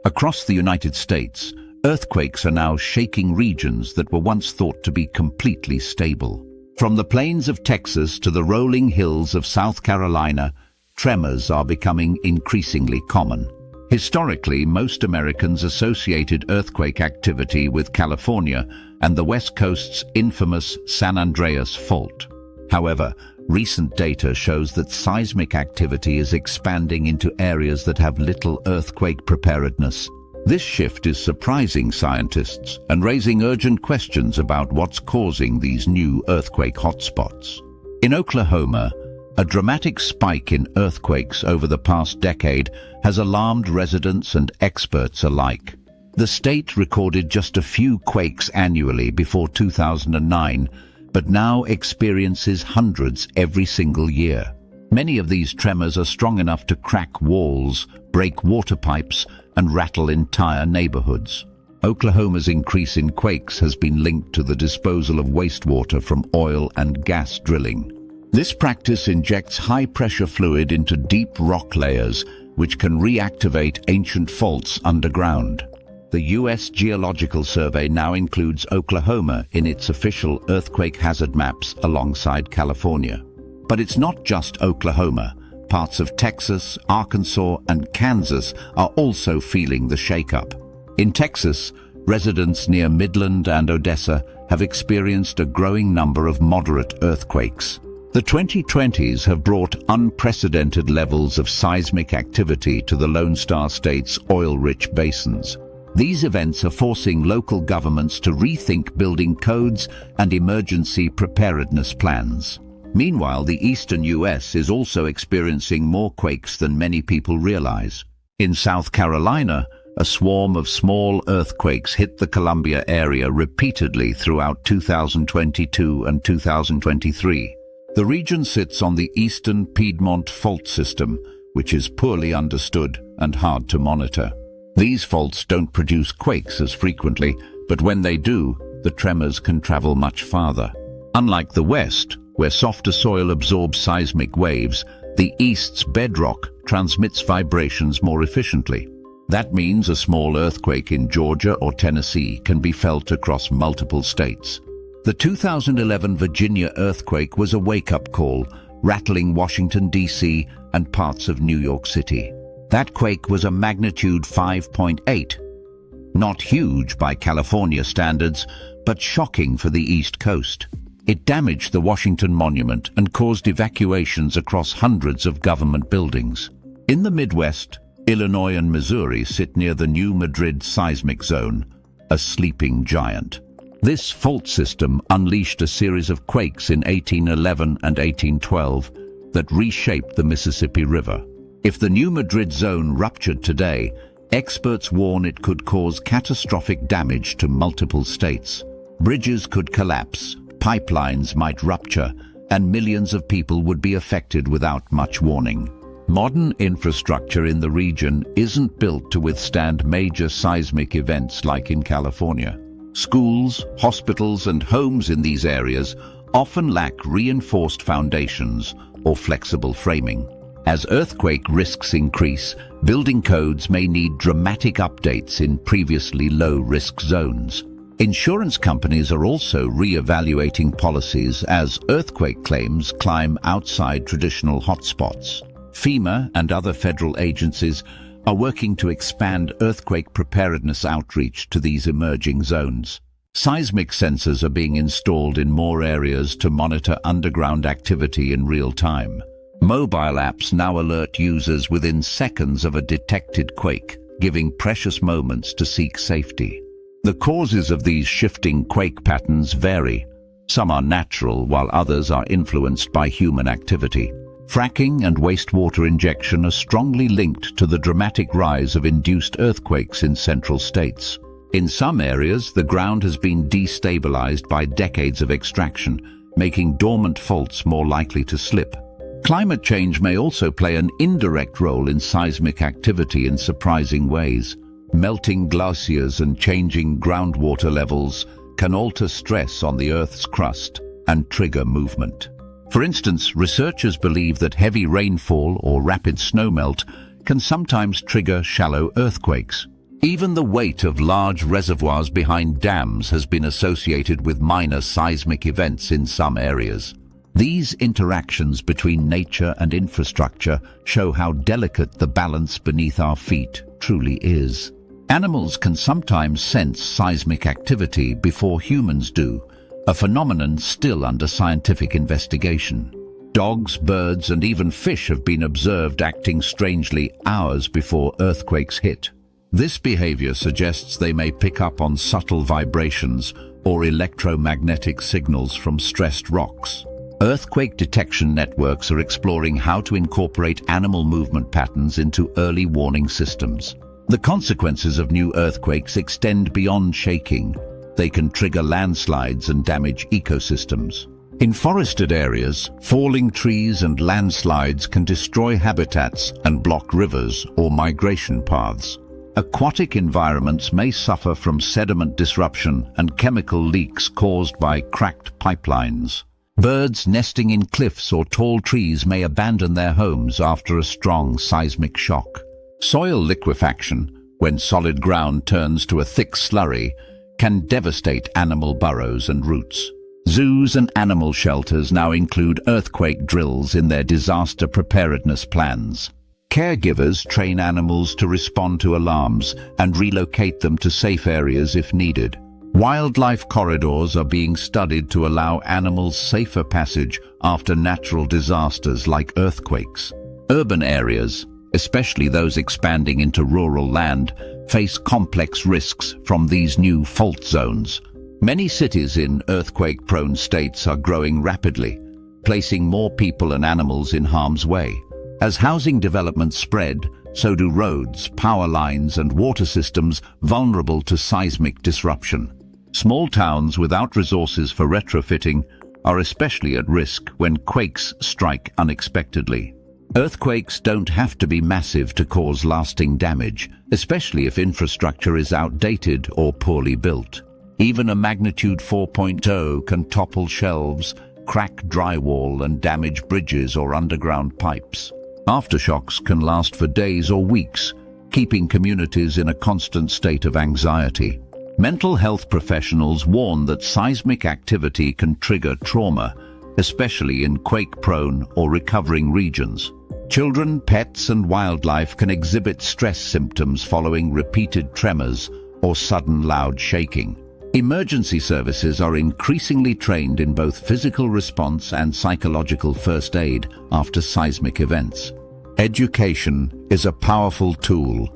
Across the United States, earthquakes are now shaking regions that were once thought to be completely stable. From the plains of Texas to the rolling hills of South Carolina, tremors are becoming increasingly common. Historically, most Americans associated earthquake activity with California and the West Coast's infamous San Andreas Fault. However, recent data shows that seismic activity is expanding into areas that have little earthquake preparedness. This shift is surprising scientists and raising urgent questions about what's causing these new earthquake hotspots. In Oklahoma, a dramatic spike in earthquakes over the past decade has alarmed residents and experts alike. The state recorded just a few quakes annually before 2009, but now experiences hundreds every single year. Many of these tremors are strong enough to crack walls, break water pipes, and rattle entire neighborhoods. Oklahoma's increase in quakes has been linked to the disposal of wastewater from oil and gas drilling. This practice injects high-pressure fluid into deep rock layers, which can reactivate ancient faults underground. The U.S. Geological Survey now includes Oklahoma in its official earthquake hazard maps alongside California. But it's not just Oklahoma. Parts of Texas, Arkansas, and Kansas are also feeling the shakeup. In Texas, residents near Midland and Odessa have experienced a growing number of moderate earthquakes. The 2020s have brought unprecedented levels of seismic activity to the Lone Star State's oil-rich basins. These events are forcing local governments to rethink building codes and emergency preparedness plans. Meanwhile, the eastern U.S. is also experiencing more quakes than many people realize. In South Carolina, a swarm of small earthquakes hit the Columbia area repeatedly throughout 2022 and 2023. The region sits on the eastern Piedmont fault system, which is poorly understood and hard to monitor. These faults don't produce quakes as frequently, but when they do, the tremors can travel much farther. Unlike the West, where softer soil absorbs seismic waves, the East's bedrock transmits vibrations more efficiently. That means a small earthquake in Georgia or Tennessee can be felt across multiple states. The 2011 Virginia earthquake was a wake-up call, rattling Washington, D.C. and parts of New York City. That quake was a magnitude 5.8. Not huge by California standards, but shocking for the East Coast. It damaged the Washington Monument and caused evacuations across hundreds of government buildings. In the Midwest, Illinois and Missouri sit near the New Madrid seismic zone, a sleeping giant. This fault system unleashed a series of quakes in 1811 and 1812 that reshaped the Mississippi River. If the New Madrid zone ruptured today, experts warn it could cause catastrophic damage to multiple states. Bridges could collapse, pipelines might rupture, and millions of people would be affected without much warning. Modern infrastructure in the region isn't built to withstand major seismic events like in California. Schools, hospitals, and homes in these areas often lack reinforced foundations or flexible framing. As earthquake risks increase, building codes may need dramatic updates in previously low-risk zones. Insurance companies are also re-evaluating policies as earthquake claims climb outside traditional hotspots. FEMA and other federal agencies are working to expand earthquake preparedness outreach to these emerging zones. Seismic sensors are being installed in more areas to monitor underground activity in real time. Mobile apps now alert users within seconds of a detected quake, giving precious moments to seek safety. The causes of these shifting quake patterns vary. Some are natural, while others are influenced by human activity. Fracking and wastewater injection are strongly linked to the dramatic rise of induced earthquakes in central states. In some areas, the ground has been destabilized by decades of extraction, making dormant faults more likely to slip. Climate change may also play an indirect role in seismic activity in surprising ways. Melting glaciers and changing groundwater levels can alter stress on the Earth's crust and trigger movement. For instance, researchers believe that heavy rainfall or rapid snowmelt can sometimes trigger shallow earthquakes. Even the weight of large reservoirs behind dams has been associated with minor seismic events in some areas. These interactions between nature and infrastructure show how delicate the balance beneath our feet truly is. Animals can sometimes sense seismic activity before humans do, a phenomenon still under scientific investigation. Dogs, birds, and even fish have been observed acting strangely hours before earthquakes hit. This behavior suggests they may pick up on subtle vibrations or electromagnetic signals from stressed rocks. Earthquake detection networks are exploring how to incorporate animal movement patterns into early warning systems. The consequences of new earthquakes extend beyond shaking. They can trigger landslides and damage ecosystems. In forested areas, falling trees and landslides can destroy habitats and block rivers or migration paths. Aquatic environments may suffer from sediment disruption and chemical leaks caused by cracked pipelines. Birds nesting in cliffs or tall trees may abandon their homes after a strong seismic shock. Soil liquefaction, when solid ground turns to a thick slurry, can devastate animal burrows and roots. Zoos and animal shelters now include earthquake drills in their disaster preparedness plans. Caregivers train animals to respond to alarms and relocate them to safe areas if needed. Wildlife corridors are being studied to allow animals safer passage after natural disasters like earthquakes. Urban areas, especially those expanding into rural land, face complex risks from these new fault zones. Many cities in earthquake-prone states are growing rapidly, placing more people and animals in harm's way. As housing developments spread, so do roads, power lines, and water systems vulnerable to seismic disruption. Small towns without resources for retrofitting are especially at risk when quakes strike unexpectedly. Earthquakes don't have to be massive to cause lasting damage, especially if infrastructure is outdated or poorly built. Even a magnitude 4.0 can topple shelves, crack drywall, and damage bridges or underground pipes. Aftershocks can last for days or weeks, keeping communities in a constant state of anxiety. Mental health professionals warn that seismic activity can trigger trauma, especially in quake-prone or recovering regions. Children, pets, and wildlife can exhibit stress symptoms following repeated tremors or sudden loud shaking. Emergency services are increasingly trained in both physical response and psychological first aid after seismic events. Education is a powerful tool.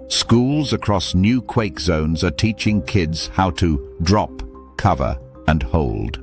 Schools across new quake zones are teaching kids how to drop, cover, and hold.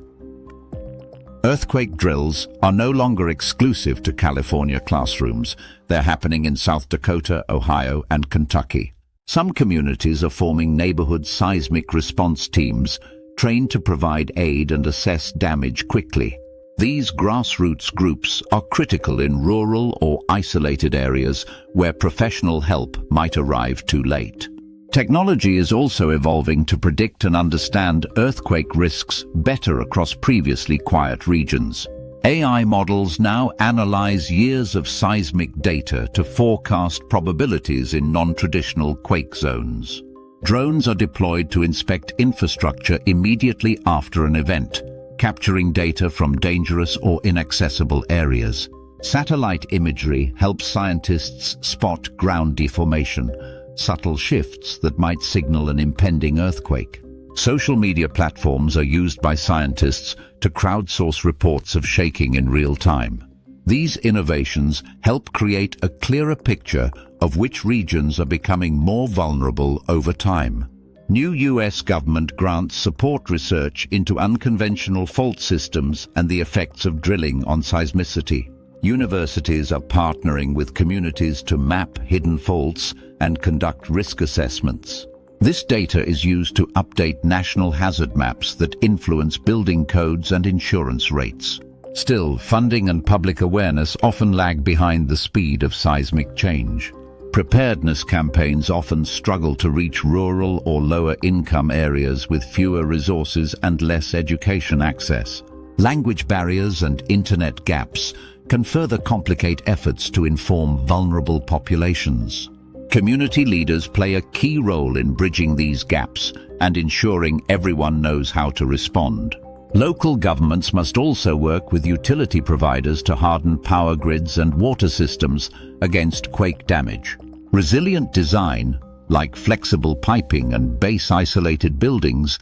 Earthquake drills are no longer exclusive to California classrooms. They're happening in South Dakota, Ohio, and Kentucky. Some communities are forming neighborhood seismic response teams trained to provide aid and assess damage quickly. These grassroots groups are critical in rural or isolated areas where professional help might arrive too late. Technology is also evolving to predict and understand earthquake risks better across previously quiet regions. AI models now analyze years of seismic data to forecast probabilities in non-traditional quake zones. Drones are deployed to inspect infrastructure immediately after an event, capturing data from dangerous or inaccessible areas. Satellite imagery helps scientists spot ground deformation, subtle shifts that might signal an impending earthquake. Social media platforms are used by scientists to crowdsource reports of shaking in real time. These innovations help create a clearer picture of which regions are becoming more vulnerable over time. New U.S. government grants support research into unconventional fault systems and the effects of drilling on seismicity. Universities are partnering with communities to map hidden faults and conduct risk assessments. This data is used to update national hazard maps that influence building codes and insurance rates. Still, funding and public awareness often lag behind the speed of seismic change. Preparedness campaigns often struggle to reach rural or lower-income areas with fewer resources and less education access. Language barriers and internet gaps can further complicate efforts to inform vulnerable populations. Community leaders play a key role in bridging these gaps and ensuring everyone knows how to respond. Local governments must also work with utility providers to harden power grids and water systems against quake damage. Resilient design, like flexible piping and base-isolated buildings,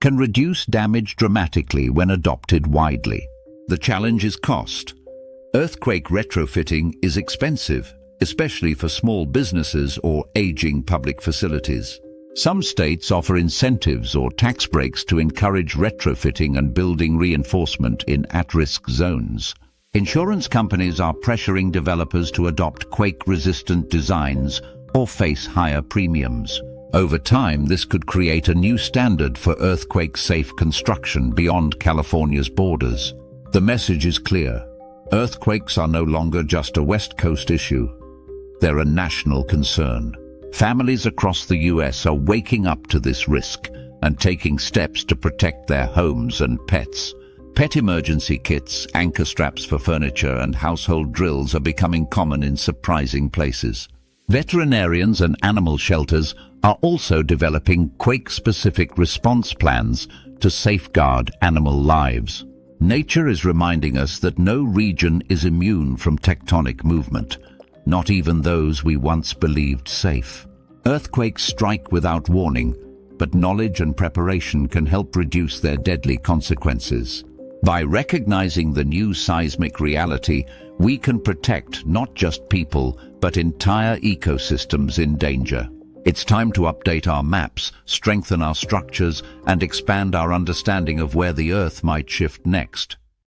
can reduce damage dramatically when adopted widely. The challenge is cost. Earthquake retrofitting is expensive, especially for small businesses or aging public facilities. Some states offer incentives or tax breaks to encourage retrofitting and building reinforcement in at-risk zones. Insurance companies are pressuring developers to adopt quake-resistant designs or face higher premiums. Over time, this could create a new standard for earthquake-safe construction beyond California's borders. The message is clear. Earthquakes are no longer just a West Coast issue. They're a national concern. Families across the US are waking up to this risk and taking steps to protect their homes and pets. Pet emergency kits, anchor straps for furniture, and household drills are becoming common in surprising places. Veterinarians and animal shelters are also developing quake-specific response plans to safeguard animal lives. Nature is reminding us that no region is immune from tectonic movement, not even those we once believed safe. Earthquakes strike without warning, but knowledge and preparation can help reduce their deadly consequences. By recognizing the new seismic reality, we can protect not just people, but entire ecosystems in danger. It's time to update our maps, strengthen our structures, and expand our understanding of where the Earth might shift next.